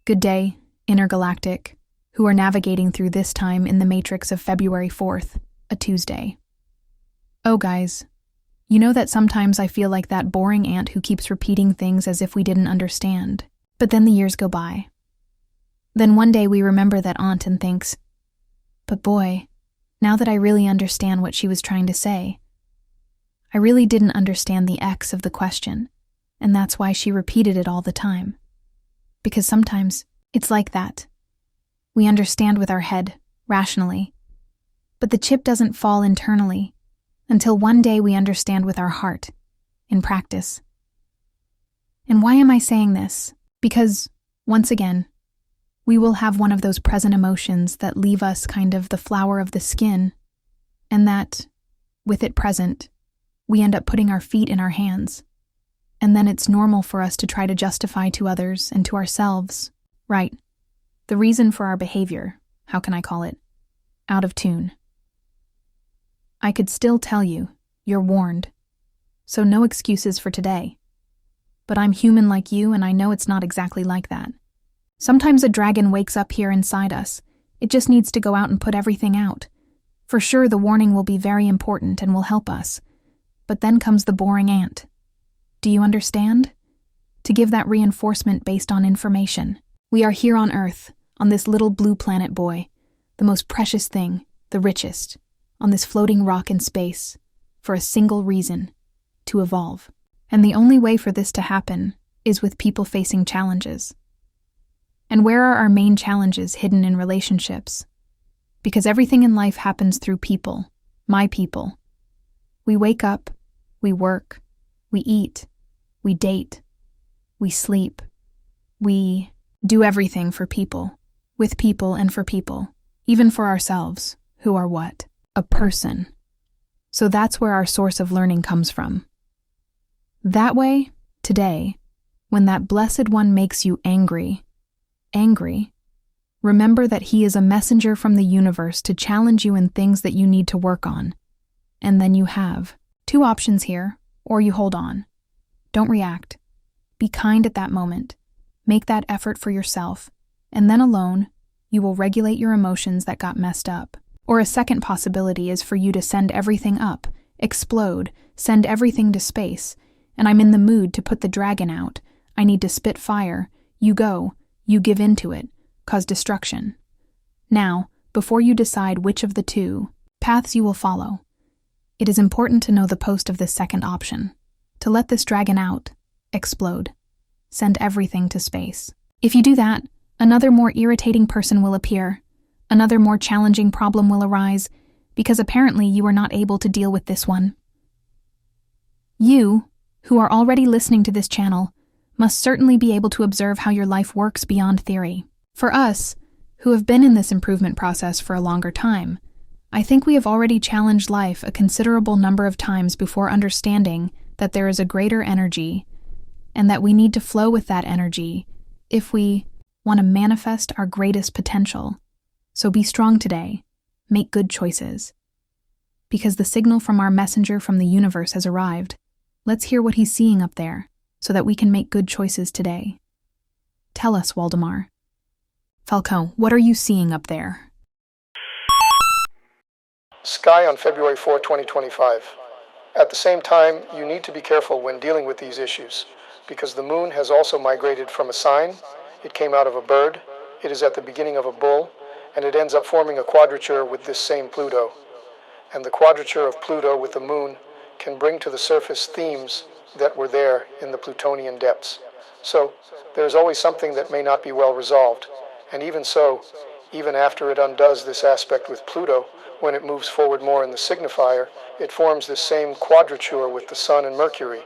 Good day, intergalactic, who are navigating through this time in the matrix of February 4th, a Tuesday. Oh, guys, you know that sometimes I feel like that boring aunt who keeps repeating things as if we didn't understand, but then the years go by. Then one day we remember that aunt and thinks, but boy, now that I really understand what she was trying to say, I really didn't understand the X of the question, and that's why she repeated it all the time. Because sometimes it's like that. We understand with our head, rationally, but the chip doesn't fall internally until one day we understand with our heart, in practice. And why am I saying this? Because, once again, we will have one of those present emotions that leave us kind of the flower of the skin, and that, with it present, we end up putting our feet in our hands. And then it's normal for us to try to justify to others and to ourselves, right, the reason for our behavior, how can I call it, out of tune. I could still tell you, you're warned, so no excuses for today. But I'm human like you, and I know it's not exactly like that. Sometimes a dragon wakes up here inside us. It just needs to go out and put everything out. For sure, the warning will be very important and will help us. But then comes the boring ant. Do you understand? To give that reinforcement based on information. We are here on Earth, on this little blue planet, boy, the most precious thing, the richest, on this floating rock in space, for a single reason, to evolve. And the only way for this to happen is with people facing challenges. And where are our main challenges hidden in relationships? Because everything in life happens through people, my people. We wake up, we work, we eat, we date, we sleep, we do everything for people, with people and for people, even for ourselves, who are what? A person. So that's where our source of learning comes from. That way, today, when that blessed one makes you angry, remember that he is a messenger from the universe to challenge you in things that you need to work on. And then you have two options here, or you hold on. Don't react. Be kind at that moment. Make that effort for yourself, and then alone, you will regulate your emotions that got messed up. Or a second possibility is for you to send everything up, explode, send everything to space, and I'm in the mood to put the dragon out. I need to spit fire. You go, you give in to it, cause destruction. Now, before you decide which of the two paths you will follow, it is important to know the post of this second option. To let this dragon out, explode, send everything to space. If you do that, another more irritating person will appear. Another more challenging problem will arise, because apparently you are not able to deal with this one. You, who are already listening to this channel, must certainly be able to observe how your life works beyond theory. For us, who have been in this improvement process for a longer time, I think we have already challenged life a considerable number of times before understanding that there is a greater energy, and that we need to flow with that energy if we want to manifest our greatest potential. So be strong today. Make good choices. Because the signal from our messenger from the universe has arrived. Let's hear what he's seeing up there, so that we can make good choices today. Tell us, Waldemar. Falco, what are you seeing up there? Sky on February 4, 2025. At the same time, you need to be careful when dealing with these issues, because the moon has also migrated from a sign, it came out of a bird, it is at the beginning of a bull, and it ends up forming a quadrature with this same Pluto. And the quadrature of Pluto with the moon can bring to the surface themes that were there in the Plutonian depths. So, there's always something that may not be well resolved, and even so, even after it undoes this aspect with Pluto, when it moves forward more in the signifier, it forms this same quadrature with the Sun and Mercury,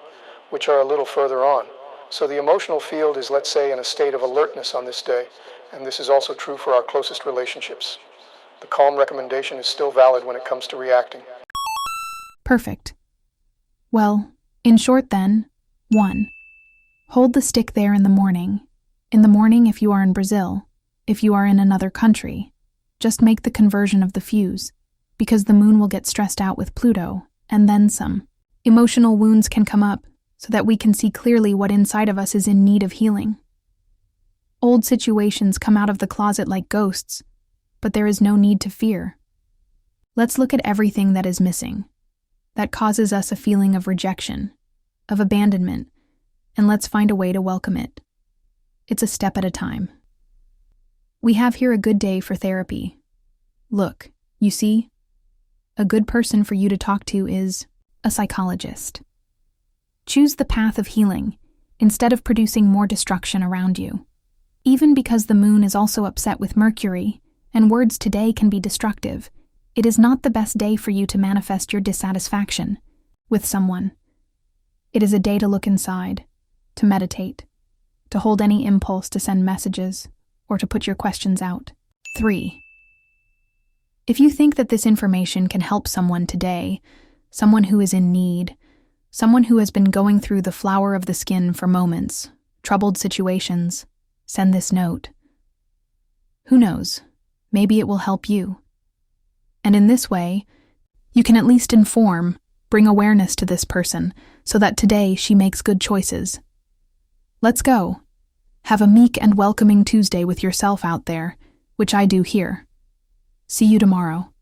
which are a little further on. So the emotional field is, let's say, in a state of alertness on this day, and this is also true for our closest relationships. The calm recommendation is still valid when it comes to reacting. Perfect. Well, in short then, 1. Hold the stick there in the morning. In the morning if you are in Brazil, if you are in another country, just make the conversion of the fuse, because the moon will get stressed out with Pluto, and then some. Emotional wounds can come up, so that we can see clearly what inside of us is in need of healing. Old situations come out of the closet like ghosts, but there is no need to fear. Let's look at everything that is missing, that causes us a feeling of rejection, of abandonment, and let's find a way to welcome it. It's a step at a time. We have here a good day for therapy. Look, you see, a good person for you to talk to is a psychologist. Choose the path of healing instead of producing more destruction around you. Even because the moon is also upset with Mercury, and words today can be destructive, it is not the best day for you to manifest your dissatisfaction with someone. It is a day to look inside, to meditate, to hold any impulse to send messages, or to put your questions out. 3. If you think that this information can help someone today, someone who is in need, someone who has been going through the flower of the skin for moments, troubled situations, send this note. Who knows? Maybe it will help you. And in this way, you can at least inform, bring awareness to this person so that today she makes good choices. Let's go. Have a meek and welcoming Tuesday with yourself out there, which I do here. See you tomorrow.